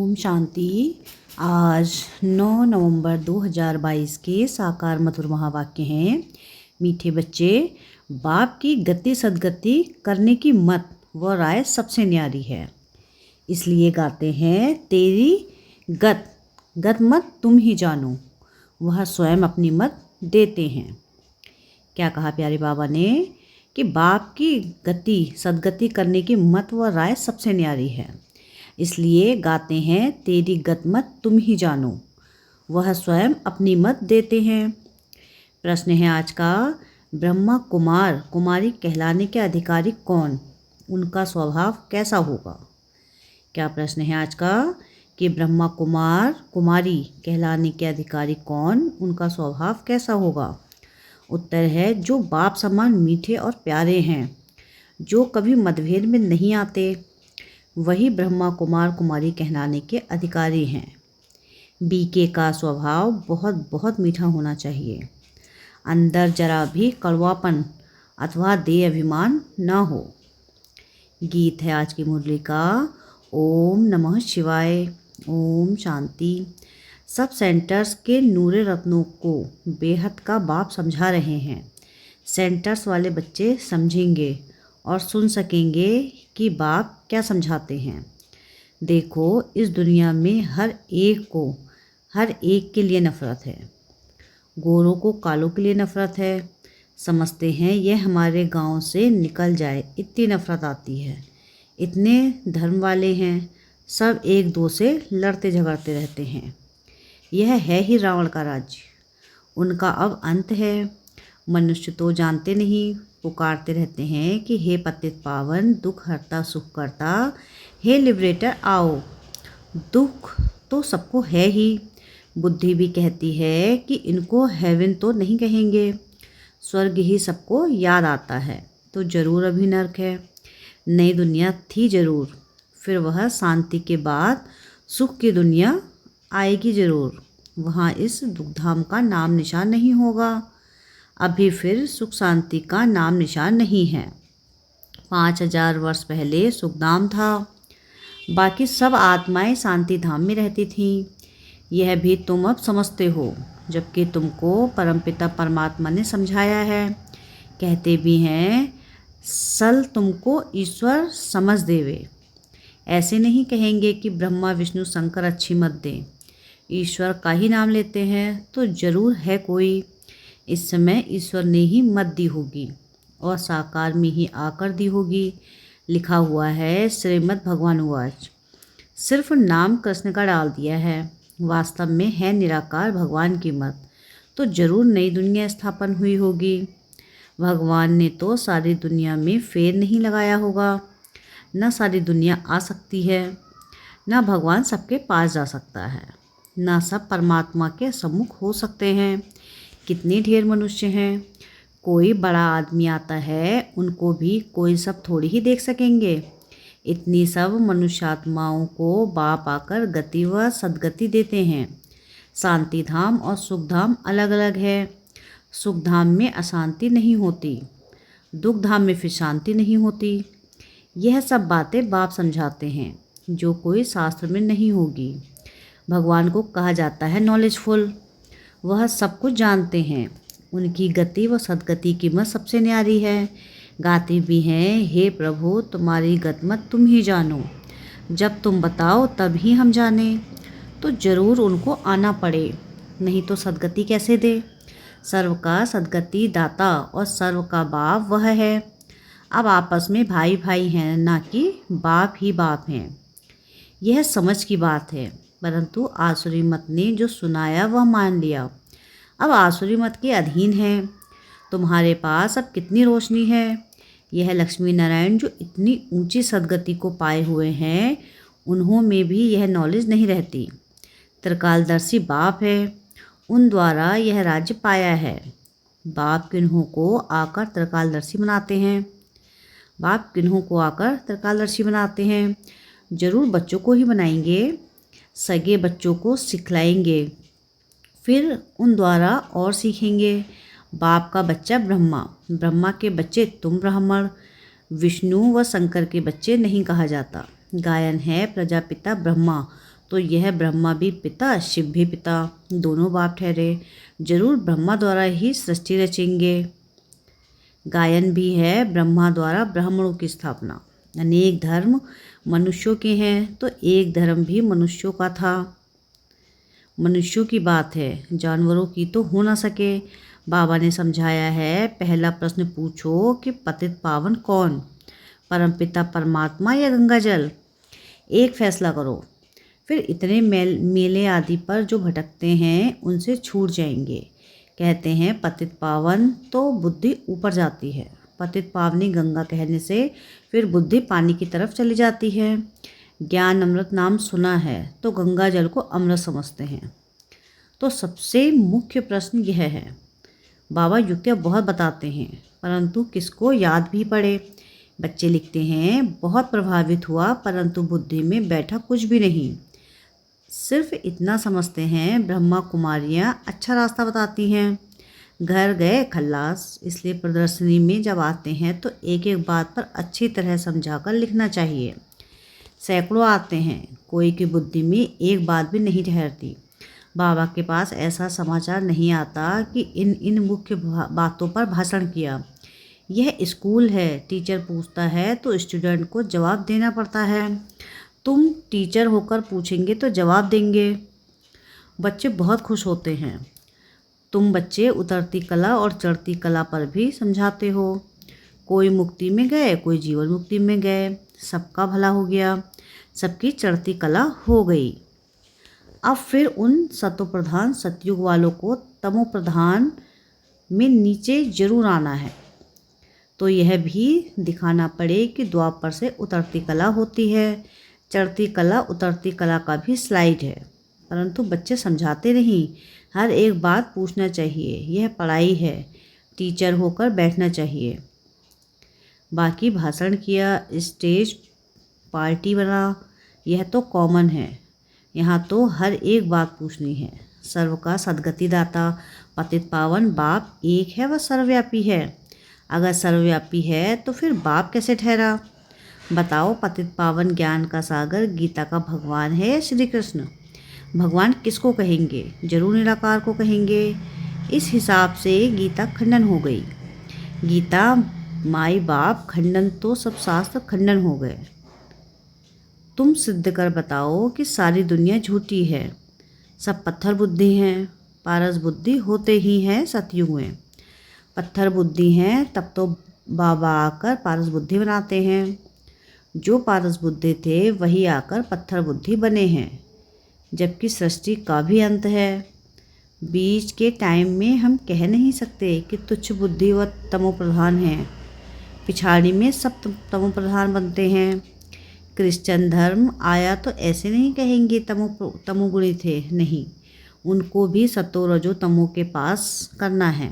ओम शांति। आज 9 नवंबर 2022 के साकार मधुर महावाक्य हैं। मीठे बच्चे, बाप की गति सदगति करने की मत व राय सबसे न्यारी है, इसलिए गाते हैं तेरी गत मत तुम ही जानो, वह स्वयं अपनी मत देते हैं। क्या कहा प्यारे बाबा ने कि बाप की गति सदगति करने की मत व राय सबसे न्यारी है, इसलिए गाते हैं तेरी गत मत तुम ही जानो, वह स्वयं अपनी मत देते हैं। प्रश्न है आज का, ब्रह्मा कुमार कुमारी कहलाने के अधिकारी कौन, उनका स्वभाव कैसा होगा। क्या प्रश्न है आज का कि ब्रह्मा कुमार कुमारी कहलाने के अधिकारी कौन, उनका स्वभाव कैसा होगा। उत्तर है जो बाप समान मीठे और प्यारे हैं, जो कभी मतभेद में नहीं आते, वही ब्रह्मा कुमार कुमारी कहलाने के अधिकारी हैं। बीके का स्वभाव बहुत बहुत मीठा होना चाहिए, अंदर जरा भी कड़वापन अथवा देह अभिमान न हो। गीत है आज की मुरली का, ओम नमः शिवाय, ओम शांति। सब सेंटर्स के नूरे रत्नों को बेहद का बाप समझा रहे हैं। सेंटर्स वाले बच्चे समझेंगे और सुन सकेंगे कि बाप क्या समझाते हैं। देखो, इस दुनिया में हर एक के लिए नफ़रत है। गोरों को कालों के लिए नफ़रत है। समझते हैं यह हमारे गांव से निकल जाए, इतनी नफ़रत आती है। इतने धर्म वाले हैं, सब एक दो से लड़ते झगड़ते रहते हैं। यह है ही रावण का राज्य, उनका अब अंत है। मनुष्य तो जानते नहीं, पुकारते रहते हैं कि हे पतित पावन, दुख हरता सुख करता, हे लिबरेटर आओ। दुख तो सबको है ही। बुद्धि भी कहती है कि इनको हेवन तो नहीं कहेंगे, स्वर्ग ही सबको याद आता है, तो ज़रूर अभी नरक है। नई दुनिया थी ज़रूर, फिर वह शांति के बाद सुख की दुनिया आएगी ज़रूर। वहाँ इस दुखधाम का नाम निशान नहीं होगा। अभी फिर सुख शांति का नाम निशान नहीं है। 5000 वर्ष पहले सुखधाम था, बाकी सब आत्माएं शांति धाम में रहती थीं। यह भी तुम अब समझते हो, जबकि तुमको परमपिता परमात्मा ने समझाया है। कहते भी हैं सल तुमको ईश्वर समझ देवे। ऐसे नहीं कहेंगे कि ब्रह्मा विष्णु शंकर अच्छी मत दें। ईश्वर का ही नाम लेते हैं तो ज़रूर है कोई। इस समय ईश्वर ने ही मत दी होगी और साकार में ही आकर दी होगी। लिखा हुआ है श्रीमद् भगवानुवाच, सिर्फ नाम कृष्ण का डाल दिया है, वास्तव में है निराकार भगवान की मत, तो ज़रूर नई दुनिया स्थापन हुई होगी। भगवान ने तो सारी दुनिया में फेर नहीं लगाया होगा। न सारी दुनिया आ सकती है, न भगवान सबके पास जा सकता है, न सब परमात्मा के सम्मुख हो सकते हैं। कितने ढेर मनुष्य हैं। कोई बड़ा आदमी आता है, उनको भी कोई सब थोड़ी ही देख सकेंगे। इतनी सब मनुष्यात्माओं को बाप आकर गति व सदगति देते हैं। शांति धाम और सुख धाम अलग अलग है। सुख धाम में अशांति नहीं होती, दुख धाम में फिर शांति नहीं होती। यह सब बातें बाप समझाते हैं, जो कोई शास्त्र में नहीं होगी। भगवान को कहा जाता है नॉलेजफुल, वह सब कुछ जानते हैं। उनकी गति व सदगति की मत सबसे न्यारी है। गाते भी हैं, हे प्रभु तुम्हारी गतमत तुम ही जानो, जब तुम बताओ तब ही हम जाने। तो ज़रूर उनको आना पड़े, नहीं तो सदगति कैसे दे। सर्व का सदगति दाता और सर्व का बाप वह है। अब आपस में भाई भाई हैं, ना कि बाप ही बाप हैं। यह समझ की बात है, परंतु आसुरी मत ने जो सुनाया वह मान लिया। अब आसुरी मत के अधीन है। तुम्हारे पास अब कितनी रोशनी है। यह लक्ष्मी नारायण जो इतनी ऊंची सदगति को पाए हुए हैं, उन्हों में भी यह नॉलेज नहीं रहती। त्रिकालदर्शी बाप है, उन द्वारा यह राज्य पाया है। बाप किन्हों को आकर त्रिकालदर्शी बनाते हैं। बाप किन्हों को आकर त्रिकालदर्शी बनाते हैं, ज़रूर बच्चों को ही बनाएंगे। सगे बच्चों को सिखलाएंगे, फिर उन द्वारा और सीखेंगे। बाप का बच्चा ब्रह्मा, ब्रह्मा के बच्चे तुम ब्राह्मण, विष्णु व शंकर के बच्चे नहीं कहा जाता। गायन है प्रजापिता ब्रह्मा, तो यह ब्रह्मा भी पिता, शिव भी पिता, दोनों बाप ठहरे। जरूर ब्रह्मा द्वारा ही सृष्टि रचेंगे। गायन भी है ब्रह्मा द्वारा ब्राह्मणों की स्थापना। अनेक धर्म मनुष्यों के हैं तो एक धर्म भी मनुष्यों का था। मनुष्यों की बात है, जानवरों की तो हो ना सके। बाबा ने समझाया है, पहला प्रश्न पूछो कि पतित पावन कौन, परमपिता परमात्मा या गंगा जल? एक फैसला करो, फिर इतने मेले आदि पर जो भटकते हैं उनसे छूट जाएंगे। कहते हैं पतित पावन तो बुद्धि ऊपर जाती है, पतित पावनी गंगा कहने से फिर बुद्धि पानी की तरफ चली जाती है। ज्ञान अमृत नाम सुना है तो गंगा जल को अमृत समझते हैं। तो सबसे मुख्य प्रश्न यह है, बाबा युक्तियाँ बहुत बताते हैं परंतु किसको याद भी पड़े। बच्चे लिखते हैं, बहुत प्रभावित हुआ परंतु बुद्धि में बैठा कुछ भी नहीं। सिर्फ इतना समझते हैं ब्रह्मा कुमारियाँ अच्छा रास्ता बताती हैं। घर गए खल्लास, इसलिए प्रदर्शनी में जब आते हैं तो एक एक बात पर अच्छी तरह समझाकर लिखना चाहिए। सैकड़ों आते हैं, कोई की बुद्धि में एक बात भी नहीं ठहरती। बाबा के पास ऐसा समाचार नहीं आता कि इन मुख्य बातों पर भाषण किया। यह स्कूल है, टीचर पूछता है तो स्टूडेंट को जवाब देना पड़ता है। तुम टीचर होकर पूछेंगे तो जवाब देंगे। बच्चे बहुत खुश होते हैं। तुम बच्चे उतरती कला और चढ़ती कला पर भी समझाते हो। कोई मुक्ति में गए, कोई जीवन मुक्ति में गए, सबका भला हो गया, सबकी चढ़ती कला हो गई। अब फिर उन सतो प्रधान सतयुग वालों को तमो प्रधान में नीचे जरूर आना है। तो यह भी दिखाना पड़े कि द्वापर से उतरती कला होती है, चढ़ती कला उतरती कला का भी स्लाइड है। परंतु बच्चे समझाते नहीं। हर एक बात पूछना चाहिए, यह पढ़ाई है, टीचर होकर बैठना चाहिए। बाकी भाषण किया, स्टेज पार्टी बना, यह तो कॉमन है। यहाँ तो हर एक बात पूछनी है। सर्व का सद्गति दाता पतित पावन बाप एक है, वह सर्वव्यापी है। अगर सर्वव्यापी है तो फिर बाप कैसे ठहरा? बताओ, पतित पावन ज्ञान का सागर गीता का भगवान है या श्री कृष्ण? भगवान किसको कहेंगे? जरूर निराकार को कहेंगे। इस हिसाब से गीता खंडन हो गई। गीता माई बाप खंडन तो सब शास्त्र खंडन हो गए। तुम सिद्ध कर बताओ कि सारी दुनिया झूठी है, सब पत्थर बुद्धि हैं। पारस बुद्धि होते ही हैं सतयुग में। पत्थर बुद्धि हैं तब तो बाबा आकर पारस बुद्धि बनाते हैं। जो पारस बुद्धि थे वही आकर पत्थर बुद्धि बने हैं, जबकि सृष्टि का भी अंत है। बीच के टाइम में हम कह नहीं सकते कि तुच्छ बुद्धि व तमो प्रधान हैं। पिछाड़ी में सब तमो प्रधान बनते हैं। क्रिश्चियन धर्म आया तो ऐसे नहीं कहेंगे तमोगुणी थे, नहीं, उनको भी सतो रजो तमो के पास करना है।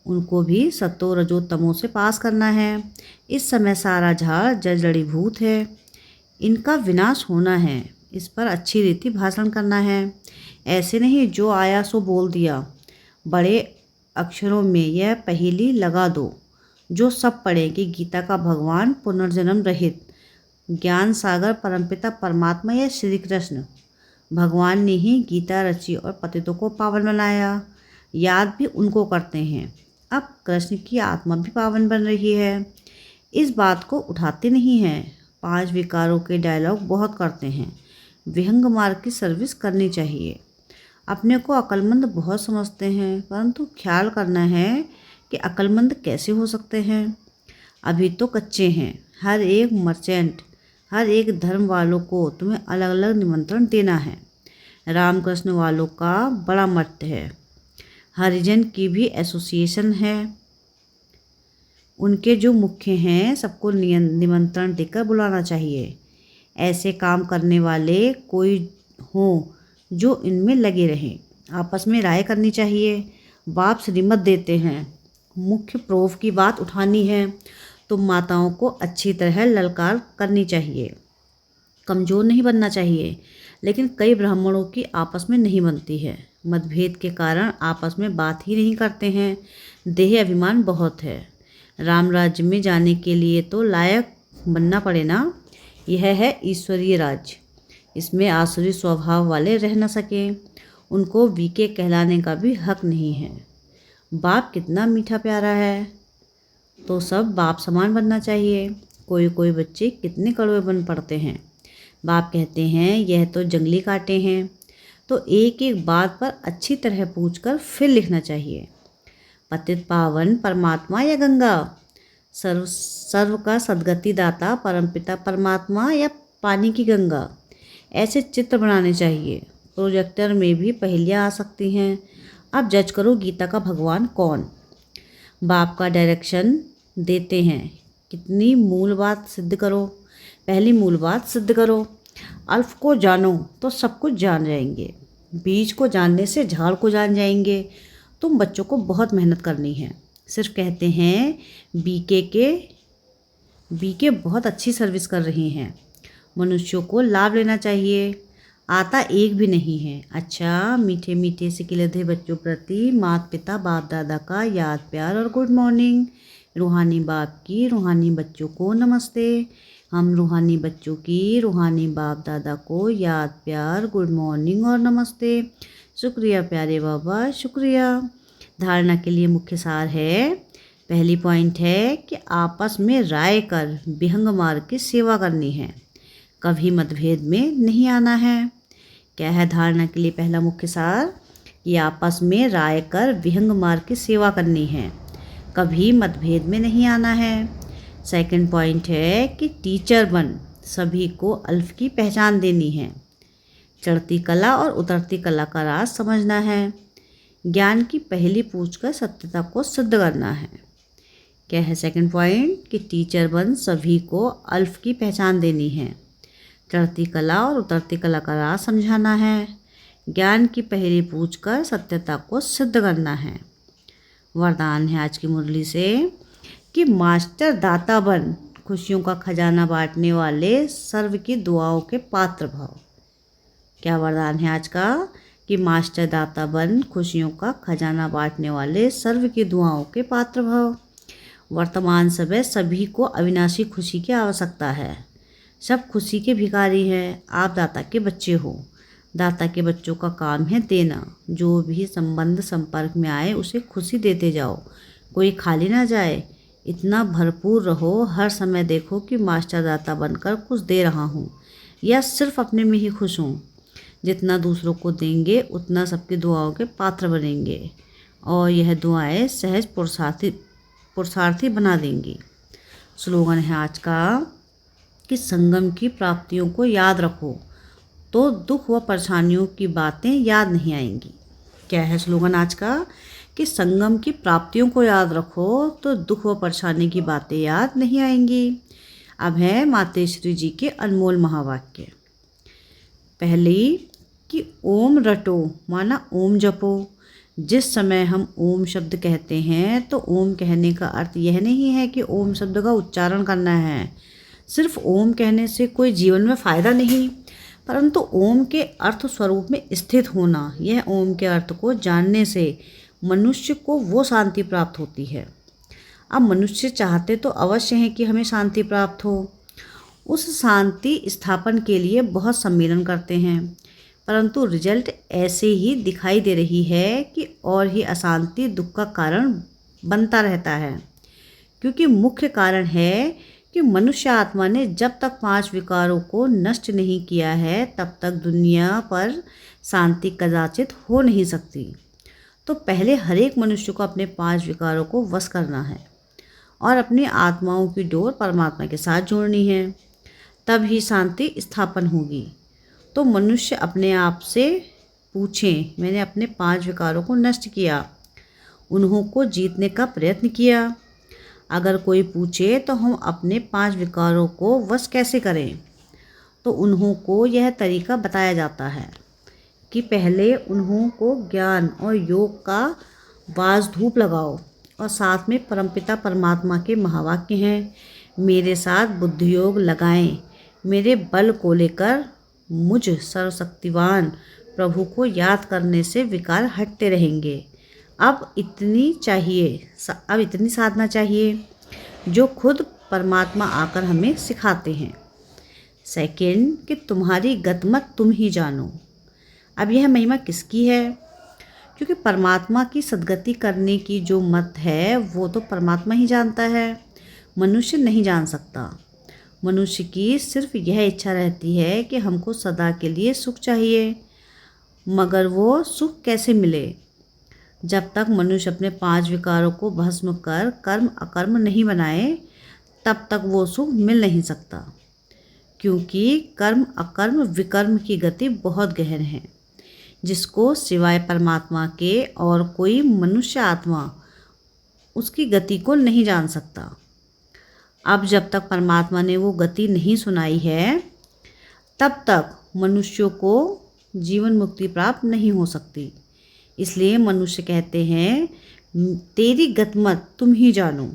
उनको भी सतो रजो तमो से पास करना है। इस समय सारा झाड़ जड़ीभूत है, इनका विनाश होना है। इस पर अच्छी रीति भाषण करना है। ऐसे नहीं जो आया सो बोल दिया। बड़े अक्षरों में यह पहेली लगा दो, जो सब पढ़े कि गीता का भगवान पुनर्जन्म रहित ज्ञान सागर परमपिता परमात्मा या श्री कृष्ण भगवान ने ही गीता रची और पतितों को पावन बनाया। याद भी उनको करते हैं। अब कृष्ण की आत्मा भी पावन बन रही है। इस बात को उठाते नहीं हैं। 5 विकारों के डायलॉग बहुत करते हैं। विहंग मार्ग की सर्विस करनी चाहिए। अपने को अक्लमंद बहुत समझते हैं, परंतु ख्याल करना है कि अक्लमंद कैसे हो सकते हैं। अभी तो कच्चे हैं। हर एक मर्चेंट, हर एक धर्म वालों को तुम्हें अलग अलग निमंत्रण देना है। रामकृष्ण वालों का बड़ा मठ है, हरिजन की भी एसोसिएशन है। उनके जो मुख्य हैं सबको निमंत्रण देकर बुलाना चाहिए। ऐसे काम करने वाले कोई हों जो इनमें लगे रहें। आपस में राय करनी चाहिए। बाप श्रीमत देते हैं, मुख्य प्रोव की बात उठानी है तो माताओं को अच्छी तरह ललकार करनी चाहिए। कमज़ोर नहीं बनना चाहिए। लेकिन कई ब्राह्मणों की आपस में नहीं बनती है। मतभेद के कारण आपस में बात ही नहीं करते हैं। देह अभिमान बहुत है। राम राज्य में जाने के लिए तो लायक बनना पड़े ना। यह है ईश्वरीय राज्य। इसमें आसुरी स्वभाव वाले रह न सकें, उनको वीके कहलाने का भी हक नहीं है। बाप कितना मीठा प्यारा है, तो सब बाप समान बनना चाहिए। कोई कोई बच्चे कितने कड़वे बन पड़ते हैं। बाप कहते हैं यह तो जंगली कांटे हैं, तो एक एक बात पर अच्छी तरह पूछकर फिर लिखना चाहिए। पतित पावन परमात्मा या गंगा, सर्व का सद्गति दाता परमपिता परमात्मा या पानी की गंगा, ऐसे चित्र बनाने चाहिए। प्रोजेक्टर में भी पहेलियाँ आ सकती हैं। अब जज करो गीता का भगवान कौन। बाप का डायरेक्शन देते हैं, कितनी मूल बात सिद्ध करो। पहली मूल बात सिद्ध करो, अल्फ को जानो तो सब कुछ जान जाएंगे। बीज को जानने से झाड़ को जान जाएंगे। तुम बच्चों को बहुत मेहनत करनी है। सिर्फ कहते हैं बीके बहुत अच्छी सर्विस कर रही हैं। मनुष्यों को लाभ लेना चाहिए। आता एक भी नहीं है। अच्छा, मीठे मीठे से खिलते बच्चों प्रति माता पिता बाप दादा का याद प्यार और गुड मॉर्निंग। रूहानी बाप की रूहानी बच्चों को नमस्ते। हम रूहानी बच्चों की रूहानी बाप दादा को याद प्यार गुड मॉर्निंग और नमस्ते। शुक्रिया प्यारे बाबा, शुक्रिया। धारणा के लिए मुख्य सार है, पहली पॉइंट है कि आपस में राय कर विहंग मार्ग की सेवा करनी है, कभी मतभेद में नहीं आना है। क्या है धारणा के लिए पहला मुख्य सार? कि आपस में राय कर विहंग मार्ग की सेवा करनी है, कभी मतभेद में नहीं आना है। सेकंड पॉइंट है कि टीचर बन सभी को अल्फ की पहचान देनी है, चढ़ती कला और उतरती कला का राज समझना है, ज्ञान की पहली पूछ कर सत्यता को सिद्ध करना है। क्या है सेकंड पॉइंट? कि टीचर बन सभी को अल्फ की पहचान देनी है, चढ़ती कला और उतरती कला का राज समझाना है, ज्ञान की पहली पूछ कर सत्यता को सिद्ध करना है। वरदान है आज की मुरली से कि मास्टर दाता बन खुशियों का खजाना बांटने वाले सर्व की दुआओं के पात्र भव। क्या वरदान है आज का? कि मास्टर दाता बन खुशियों का खजाना बांटने वाले सर्व की दुआओं के पात्र भव। वर्तमान समय सभी को अविनाशी खुशी की आवश्यकता है। सब खुशी के भिखारी हैं। आप दाता के बच्चे हो। दाता के बच्चों का काम है देना। जो भी संबंध संपर्क में आए उसे खुशी देते जाओ, कोई खाली ना जाए। इतना भरपूर रहो, हर समय देखो कि मास्टर दाता बनकर कुछ दे रहा हूँ या सिर्फ अपने में ही खुश हूँ। जितना दूसरों को देंगे उतना सबकी दुआओं के पात्र बनेंगे और यह दुआएं सहज पुरुषार्थी बना देंगी। स्लोगन है आज का कि संगम की प्राप्तियों को याद रखो तो दुख व परेशानियों की बातें याद नहीं आएंगी। क्या है स्लोगन आज का? कि संगम की प्राप्तियों को याद रखो तो दुख व परेशानी की बातें याद नहीं आएंगी। अब है मातेश्वरी जी के अनमोल महावाक्य। पहली कि ओम रटो माना ओम जपो। जिस समय हम ओम शब्द कहते हैं तो ओम कहने का अर्थ यह नहीं है कि ओम शब्द का उच्चारण करना है। सिर्फ ओम कहने से कोई जीवन में फ़ायदा नहीं, परंतु ओम के अर्थ स्वरूप में स्थित होना, यह ओम के अर्थ को जानने से मनुष्य को वो शांति प्राप्त होती है। अब मनुष्य चाहते तो अवश्य है कि हमें शांति प्राप्त हो। उस शांति स्थापन के लिए बहुत सम्मेलन करते हैं, परंतु रिजल्ट ऐसे ही दिखाई दे रही है कि और ही अशांति दुख का कारण बनता रहता है। क्योंकि मुख्य कारण है कि मनुष्य आत्मा ने जब तक 5 विकारों को नष्ट नहीं किया है तब तक दुनिया पर शांति कदाचित हो नहीं सकती। तो पहले हर एक मनुष्य को अपने 5 विकारों को वश करना है और अपनी आत्माओं की डोर परमात्मा के साथ जोड़नी है, तब ही शांति स्थापन होगी। तो मनुष्य अपने आप से पूछें, मैंने अपने 5 विकारों को नष्ट किया, उन्हों को जीतने का प्रयत्न किया। अगर कोई पूछे तो हम अपने 5 विकारों को वश कैसे करें, तो उन्हों को यह तरीका बताया जाता है कि पहले उन्हों को ज्ञान और योग का बाज धूप लगाओ और साथ में परमपिता परमात्मा के महावाक्य हैं, मेरे साथ बुद्धि योग लगाएं, मेरे बल को लेकर मुझ सर्वशक्तिवान प्रभु को याद करने से विकार हटते रहेंगे। अब इतनी साधना चाहिए जो खुद परमात्मा आकर हमें सिखाते हैं। सेकंड कि तुम्हारी गतिमत तुम ही जानो। अब यह महिमा किसकी है? क्योंकि परमात्मा की सद्गति करने की जो मत है वो तो परमात्मा ही जानता है, मनुष्य नहीं जान सकता। मनुष्य की सिर्फ यह इच्छा रहती है कि हमको सदा के लिए सुख चाहिए, मगर वो सुख कैसे मिले? जब तक मनुष्य अपने 5 विकारों को भस्म कर कर्म अकर्म नहीं बनाए, तब तक वो सुख मिल नहीं सकता। क्योंकि कर्म अकर्म विकर्म की गति बहुत गहन है, जिसको सिवाय परमात्मा के और कोई मनुष्य आत्मा उसकी गति को नहीं जान सकता। अब जब तक परमात्मा ने वो गति नहीं सुनाई है, तब तक मनुष्यों को जीवन मुक्ति प्राप्त नहीं हो सकती। इसलिए मनुष्य कहते हैं, तेरी गतिमत तुम ही जानो।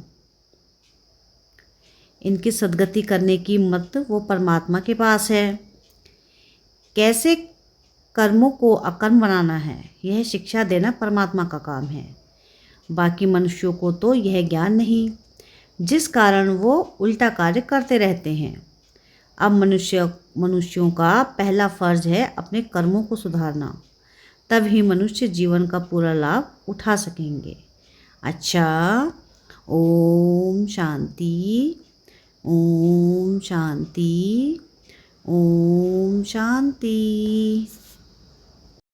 इनकी सद्गति करने की मत वो परमात्मा के पास है। कैसे कर्मों को अकर्म बनाना है, यह शिक्षा देना परमात्मा का काम है। बाकी मनुष्यों को तो यह ज्ञान नहीं, जिस कारण वो उल्टा कार्य करते रहते हैं। अब मनुष्यों का पहला फर्ज है अपने कर्मों को सुधारना, तब ही मनुष्य जीवन का पूरा लाभ उठा सकेंगे। अच्छा, ओम शांति, ओम शांति, ओम शांति।